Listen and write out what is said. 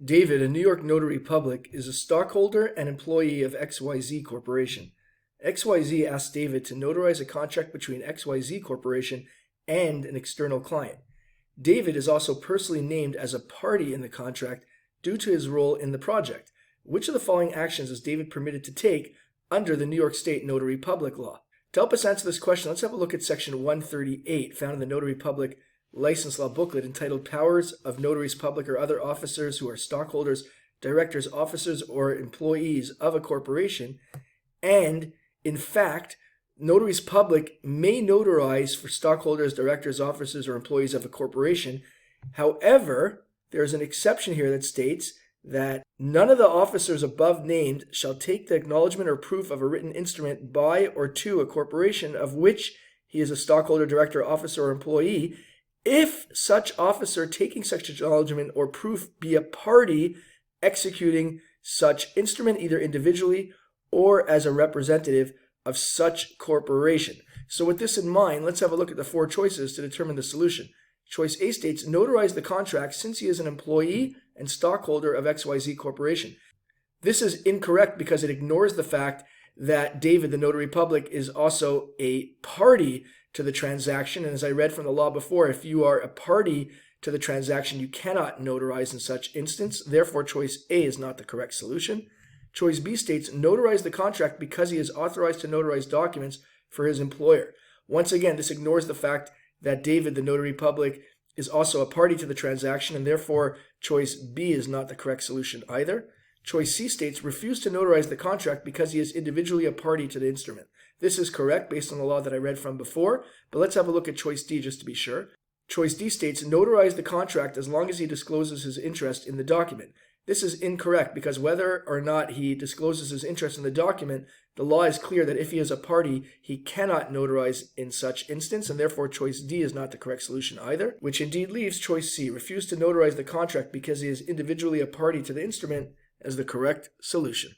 David, a New York Notary Public, is a stockholder and employee of XYZ Corporation. XYZ asked David to notarize a contract between XYZ Corporation and an external client. David is also personally named as a party in the contract due to his role in the project. Which of the following actions is David permitted to take under the New York State Notary Public law? To help us answer this question, let's have a look at Section 138 found in the Notary Public License Law booklet entitled Powers of Notaries Public or Other Officers who are Stockholders, Directors, Officers, or Employees of a Corporation. And, in fact, Notaries Public may notarize for stockholders, directors, officers, or employees of a corporation. However, there's an exception here that states that none of the officers above named shall take the acknowledgement or proof of a written instrument by or to a corporation of which he is a stockholder, director, officer, or employee, if such officer taking such acknowledgement or proof be a party executing such instrument either individually or as a representative of such corporation. So with this in mind, let's have a look at the four choices to determine the solution. Choice A states, notarize the contract since he is an employee and stockholder of XYZ Corporation. This is incorrect because it ignores the fact that David, the Notary Public, is also a party to the transaction. And as I read from the law before, if you are a party to the transaction, you cannot notarize in such instance. Therefore, choice A is not the correct solution. Choice B states, notarize the contract because he is authorized to notarize documents for his employer. Once again, this ignores the fact that David, the Notary Public, is also a party to the transaction, and therefore choice B is not the correct solution either. Choice C states, refuse to notarize the contract because he is individually a party to the instrument. This is correct based on the law that I read from before, but let's have a look at choice D just to be sure. Choice D states, notarize the contract as long as he discloses his interest in the document. This is incorrect because whether or not he discloses his interest in the document, the law is clear that if he is a party, he cannot notarize in such instance, and therefore choice D is not the correct solution either, which indeed leaves choice C, refuse to notarize the contract because he is individually a party to the instrument, as the correct solution.